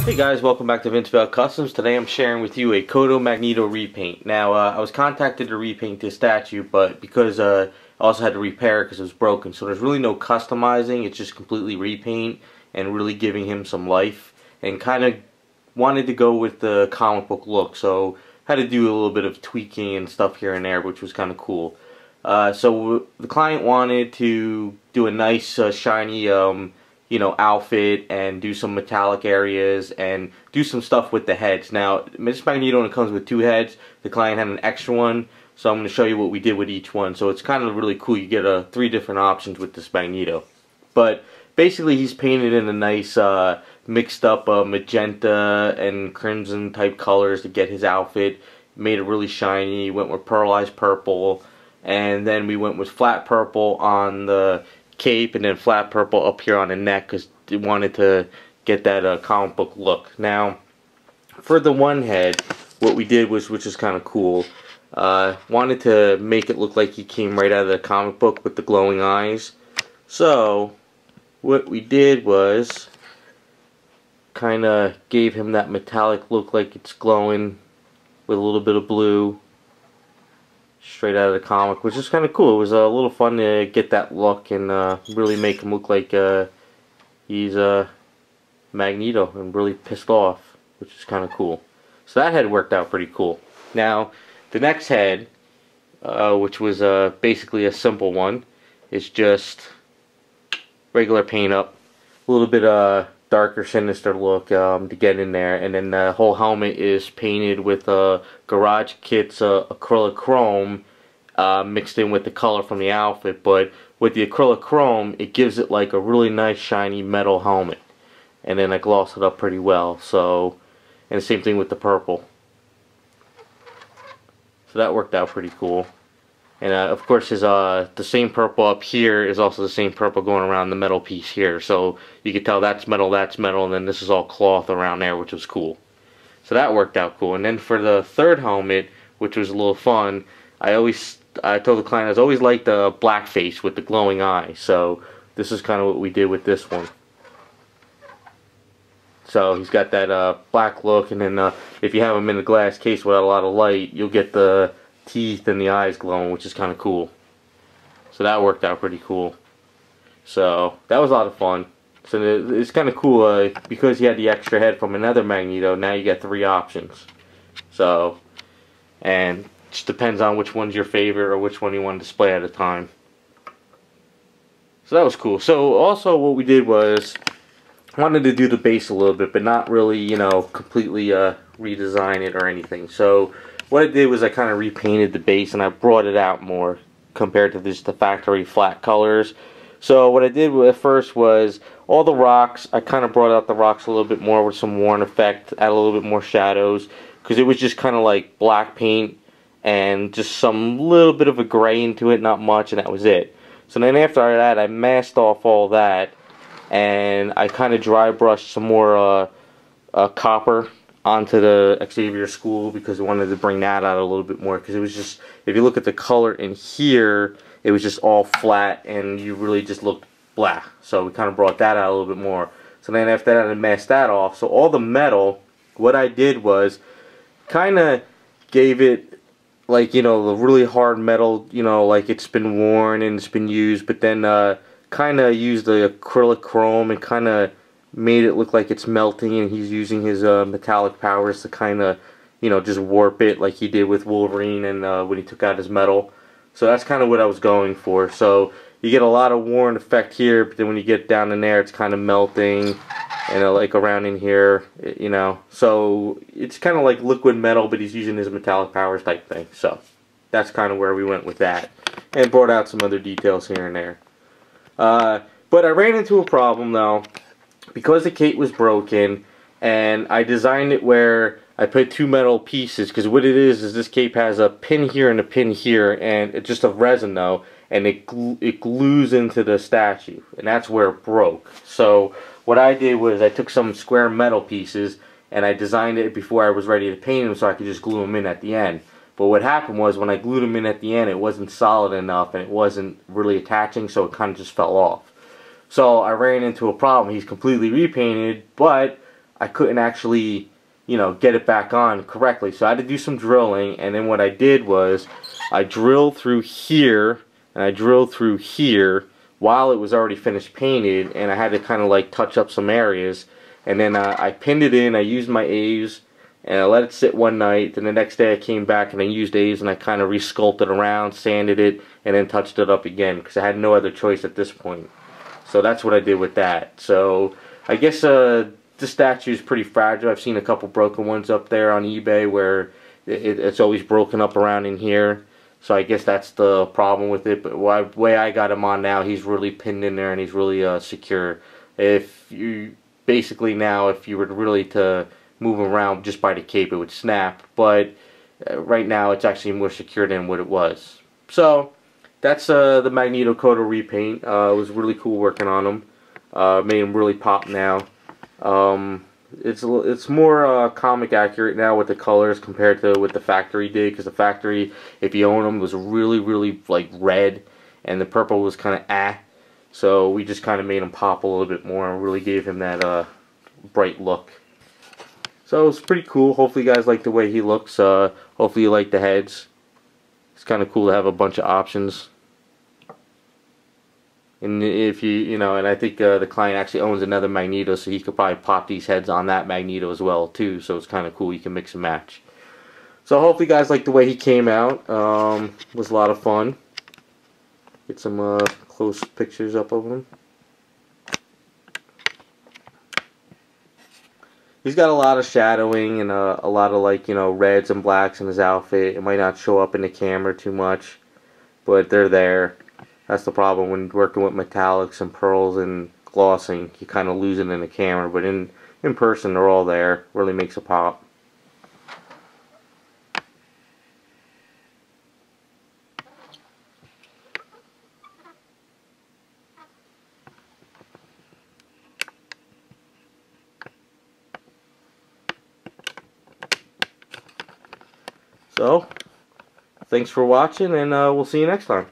Hey guys, welcome back to Vince-Vell Customs. Today I'm sharing with you a Kotobukiya Magneto repaint. Now, I was contacted to repaint this statue, but because I also had to repair it because it was broken, so there's really no customizing. It's just completely repaint and really giving him some life, and kind of wanted to go with the comic book look, so had to do a little bit of tweaking and stuff here and there, which was kind of cool. So the client wanted to do a nice shiny outfit and do some metallic areas and do some stuff with the heads. Now, this Magneto only comes with 2 heads. The client had an extra one, so I'm going to show you what we did with each one. So it's kind of really cool. You get 3 different options with this Magneto. But basically, he's painted in a nice mixed up magenta and crimson type colors to get his outfit. Made it really shiny. Went with pearlized purple, and then we went with flat purple on the cape and then flat purple up here on the neck because they wanted to get that comic book look. Now, for the one head, what we did was, which is kind of cool, wanted to make it look like he came right out of the comic book with the glowing eyes. So what we did was kind of gave him that metallic look, like it's glowing with a little bit of blue straight out of the comic, which is kind of cool. It was a little fun to get that look and really make him look like he's Magneto and really pissed off, which is kind of cool. So that head worked out pretty cool. Now, the next head, which was basically a simple one, is just regular paint up, a little bit darker, sinister look to get in there, and then the whole helmet is painted with Garage Kit's acrylic chrome mixed in with the color from the outfit. But with the acrylic chrome, it gives it like a really nice shiny metal helmet, and then I glossed it up pretty well. So, and the same thing with the purple. So that worked out pretty cool. And of course, his the same purple up here is also the same purple going around the metal piece here. So you can tell that's metal, and then this is all cloth around there, which was cool. So that worked out cool. And then for the third helmet, which was a little fun, I told the client I always liked the black face with the glowing eye. So this is kind of what we did with this one. So he's got that black look, and then if you have him in a glass case without a lot of light, you'll get the teeth and the eyes glowing, which is kind of cool. So that worked out pretty cool. So that was a lot of fun. So it's kind of cool because he had the extra head from another Magneto. Now you got 3 options. So, and it just depends on which one's your favorite or which one you want to display at a time. So that was cool. So also what we did was wanted to do the base a little bit, but not really, completely redesign it or anything. So what I did was I kind of repainted the base and I brought it out more compared to just the factory flat colors. So what I did at first was all the rocks, I kind of brought out the rocks a little bit more with some worn effect, add a little bit more shadows, because it was just kind of like black paint and just some little bit of a gray into it, not much, and that was it. So then after that, I masked off all that and I kind of dry brushed some more copper onto the Xavier School because I wanted to bring that out a little bit more, because it was just, if you look at the color in here, it was just all flat and you really just looked blah. So we kind of brought that out a little bit more. So then after that I masked that off. So all the metal, what I did was kind of gave it like, the really hard metal, like it's been worn and it's been used, but then kind of used the acrylic chrome and kind of made it look like it's melting, and he's using his metallic powers to kind of, just warp it like he did with Wolverine and when he took out his metal. So that's kind of what I was going for. So you get a lot of worn effect here, but then when you get down in there, it's kind of melting, and like around in here, So it's kind of like liquid metal, but he's using his metallic powers type thing. So that's kind of where we went with that, and brought out some other details here and there. But I ran into a problem though, because the cape was broken, and I designed it where I put 2 metal pieces, because what it is this cape has a pin here and a pin here, and it's just a resin though, and it glues into the statue, and that's where it broke. So what I did was I took some square metal pieces and I designed it before I was ready to paint them so I could just glue them in at the end. But what happened was when I glued them in at the end, it wasn't solid enough and it wasn't really attaching, so it kind of just fell off. So I ran into a problem. He's completely repainted, but I couldn't actually, you know, get it back on correctly. So I had to do some drilling, and then what I did was I drilled through here and I drilled through here while it was already finished painted, and I had to kind of like touch up some areas, and then I pinned it in. I used my A's and I let it sit one night. Then the next day I came back and I used A's and I kind of resculpted around, sanded it, and then touched it up again because I had no other choice at this point. So that's what I did with that. So I guess this statue is pretty fragile. I've seen a couple broken ones up there on eBay where it's always broken up around in here. So I guess that's the problem with it. But the way I got him on now, he's really pinned in there and he's really secure. If you basically now, if you were really to move him around just by the cape, it would snap. But right now, it's actually more secure than what it was. So that's the Magneto Koto repaint. It was really cool working on him. Made him really pop now. It's more comic accurate now with the colors compared to what the factory did, because the factory, if you own them, was really like red, and the purple was kind of so we just kind of made him pop a little bit more and really gave him that bright look. So it's pretty cool. Hopefully you guys like the way he looks. Hopefully you like the heads. It's kind of cool to have a bunch of options. And if you know, and I think the client actually owns another Magneto, so he could probably pop these heads on that Magneto as well too. So it's kind of cool. You can mix and match. So hopefully you guys like the way he came out. It was a lot of fun. Get some close pictures up of him. He's got a lot of shadowing and a lot of, like, you know, reds and blacks in his outfit. It might not show up in the camera too much, but they're there. That's the problem when working with metallics and pearls and glossing. You kind of lose it in the camera, but in person they're all there. Really makes a pop. So, thanks for watching, and we'll see you next time.